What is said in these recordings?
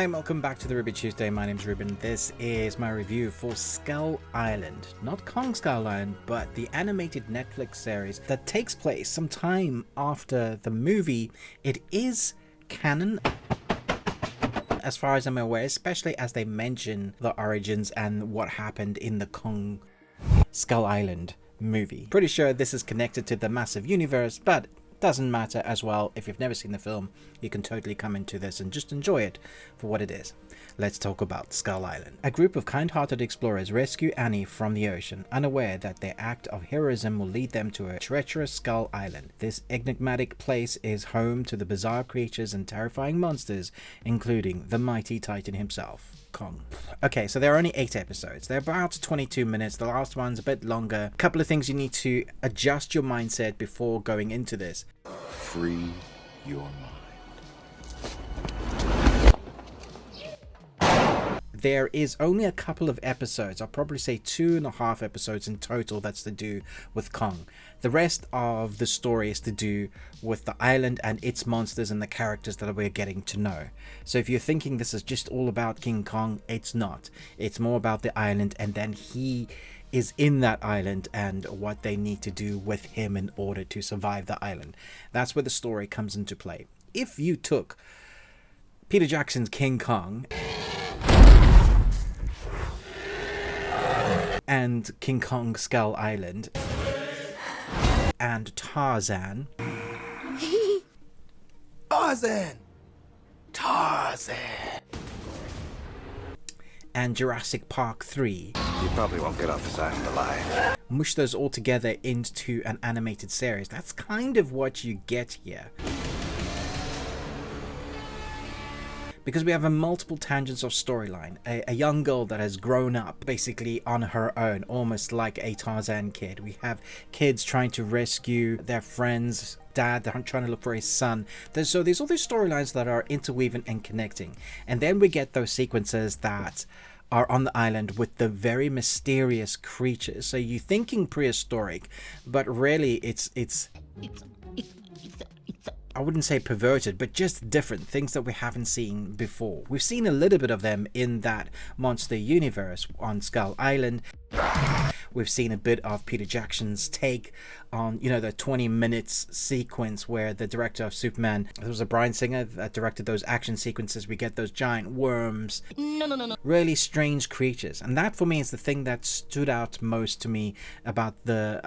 Hi and welcome back to the Ruby Tuesday. My name's Ruben. This is my review for Skull Island. Not Kong Skull Island, but the animated Netflix series that takes place some time after the movie. It is canon, as far as I'm aware, especially as they mention the origins and what happened in the Kong Skull Island movie. Pretty sure this is connected to the massive universe, but doesn't matter as well. If you've never seen the film, you can totally come into this and just enjoy it for what it is. Let's talk about Skull Island. A group of kind-hearted explorers rescue Annie from the ocean, unaware that their act of heroism will lead them to a treacherous Skull Island. This enigmatic place is home to the bizarre creatures and terrifying monsters, including the mighty Titan himself, Kong. Okay, so there are only 8 episodes. They're about 22 minutes. The last one's a bit longer. A couple of things you need to adjust your mindset before going into this. Free your mind. There is only a couple of episodes, I'll probably say 2.5 episodes in total, that's to do with Kong. The rest of the story is to do with the island and its monsters and the characters that we're getting to know. So if you're thinking this is just all about King Kong, it's not. It's more about the island, and then he is in that island and what they need to do with him in order to survive the island. That's where the story comes into play. If you took Peter Jackson's King Kong and King Kong Skull Island and Tarzan and Jurassic Park 3, You probably won't get off this island alive. mush those all together into an animated series, that's kind of what you get here. Because we have a multiple tangents of storyline. A young girl that has grown up basically on her own, almost like a Tarzan kid. We have kids trying to rescue their friends, dad trying to look for his son. So there's all these storylines that are interweaving and connecting. And then we get those sequences that are on the island with the very mysterious creatures. So you're thinking prehistoric, but really it's I wouldn't say perverted, but just different things that we haven't seen before. We've seen a little bit of them in that monster universe on Skull Island. We've seen a bit of Peter Jackson's take on, the 20 minutes sequence where the director of Superman, there was a Bryan Singer that directed those action sequences. We get those giant worms. No. Really strange creatures. And that for me is the thing that stood out most to me about the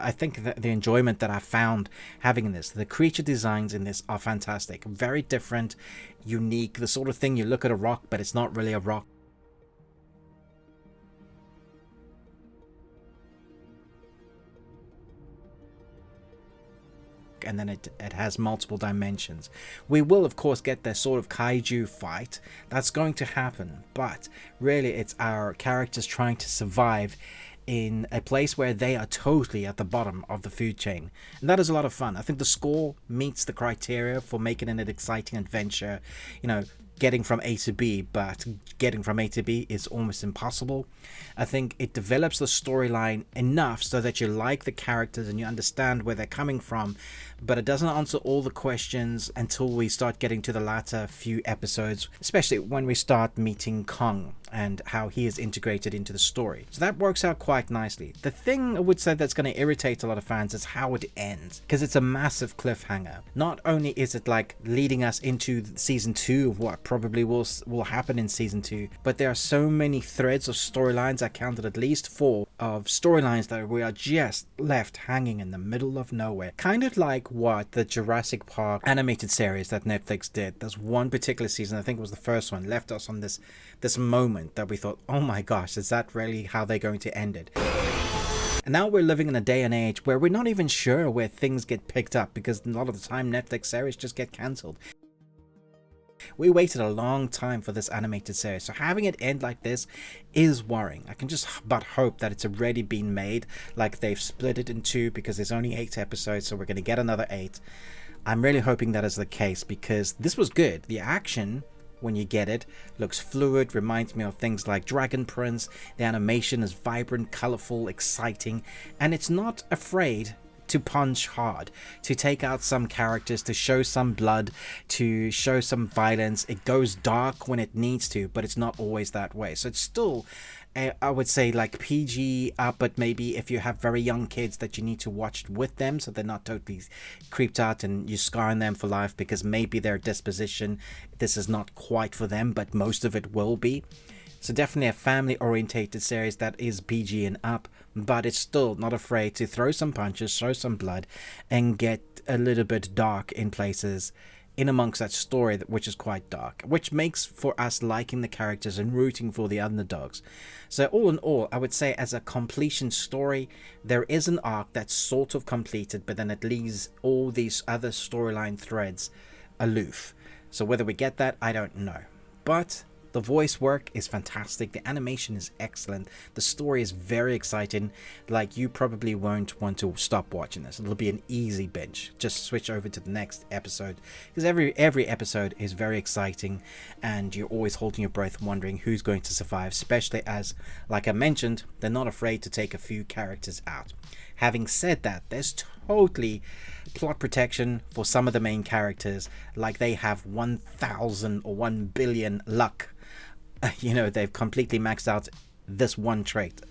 enjoyment that I found having in this. The creature designs in this are fantastic. Very different, unique, the sort of thing you look at a rock, but it's not really a rock. And then it has multiple dimensions. We will of course get the sort of kaiju fight that's going to happen, but really it's our characters trying to survive in a place where they are totally at the bottom of the food chain, and that is a lot of fun. I think the score meets the criteria for making it an exciting adventure, getting from A to B, but getting from A to B is almost impossible. I think it develops the storyline enough so that you like the characters and you understand where they're coming from, but it doesn't answer all the questions until we start getting to the latter few episodes, especially when we start meeting Kong and how he is integrated into the story. So that works out quite nicely. The thing I would say that's going to irritate a lot of fans is how it ends, because it's a massive cliffhanger. Not only is it like leading us into season 2 of what probably will happen in season 2, but there are so many threads of storylines. I counted at least 4 of storylines that we are just left hanging in the middle of nowhere, kind of like what the Jurassic Park animated series that Netflix did. There's one particular season, I think it was the first one, left us on this moment that we thought, oh my gosh, is that really how they're going to end it? And now we're living in a day and age where we're not even sure where things get picked up, because a lot of the time Netflix series just get cancelled. We waited a long time for this animated series, so having it end like this is worrying. I can just but hope that it's already been made, like they've split it in 2 because there's only 8 episodes, so we're going to get another 8. I'm really hoping that is the case, because this was good. The action, when you get it, looks fluid, reminds me of things like Dragon Prince. The animation is vibrant, colorful, exciting, and it's not afraid to punch hard, to take out some characters, to show some blood, to show some violence. It goes dark when it needs to, but it's not always that way. So it's still, I would say, like PG up, but maybe if you have very young kids that you need to watch with them so they're not totally creeped out and you scarring them for life because maybe their disposition, this is not quite for them, but most of it will be. So definitely a family orientated series that is PG and up, but it's still not afraid to throw some punches, throw some blood, and get a little bit dark in places in amongst that story, which is quite dark, which makes for us liking the characters and rooting for the underdogs. So all in all, I would say as a completion story, there is an arc that's sort of completed, but then it leaves all these other storyline threads aloof. So whether we get that, I don't know. But the voice work is fantastic. The animation is excellent. The story is very exciting. Like, you probably won't want to stop watching this. It'll be an easy binge. Just switch over to the next episode, because every episode is very exciting and you're always holding your breath wondering who's going to survive, especially as, like I mentioned, they're not afraid to take a few characters out. Having said that, there's totally plot protection for some of the main characters, like they have 1,000 or 1 billion luck. You know, they've completely maxed out this one trait.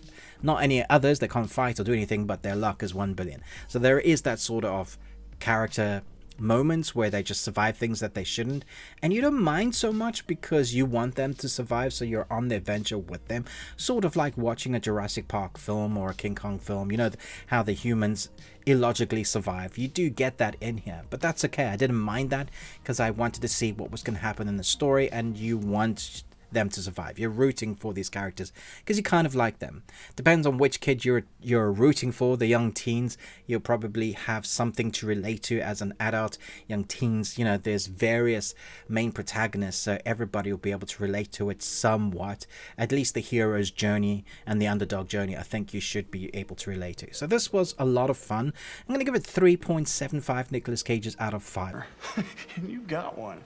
Not any others, they can't fight or do anything, but their luck is 1 billion. So there is that sort of character moments where they just survive things that they shouldn't, and you don't mind so much because you want them to survive, so you're on the adventure with them, sort of like watching a Jurassic Park film or a King Kong film. You know how the humans illogically survive. You do get that in here, but that's okay. I didn't mind that because I wanted to see what was going to happen in the story, and you want them to survive. You're rooting for these characters because you kind of like them. Depends on which kid you're rooting for. The young teens, you'll probably have something to relate to as an adult. Young teens, you know, there's various main protagonists, so everybody will be able to relate to it somewhat. At least the hero's journey and the underdog journey, I think you should be able to relate to. So this was a lot of fun. I'm going to give it 3.75 Nicolas Cages out of 5. And you got one.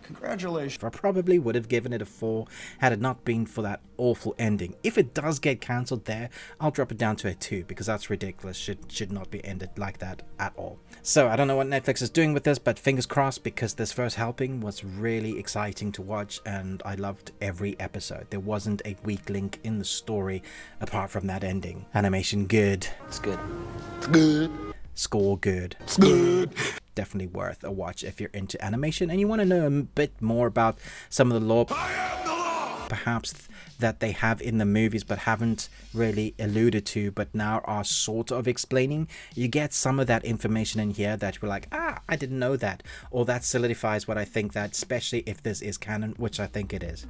Congratulations. I probably would have given it a 4 had it not been for that awful ending. If it does get cancelled there, I'll drop it down to a 2 because that's ridiculous. Should not be ended like that at all. So I don't know what Netflix is doing with this, but fingers crossed, because this first helping was really exciting to watch and I loved every episode. There wasn't a weak link in the story apart from that ending. Animation good. It's good. It's good. Score good. It's good. Definitely worth a watch if you're into animation and you want to know a bit more about some of the lore, perhaps that they have in the movies but haven't really alluded to, but now are sort of explaining. You get some of that information in here that you're like, I didn't know that, or that solidifies what I think, that especially if this is canon, which I think it is.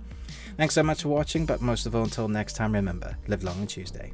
Thanks so much for watching, but most of all, until next time, remember, live long on Tuesday.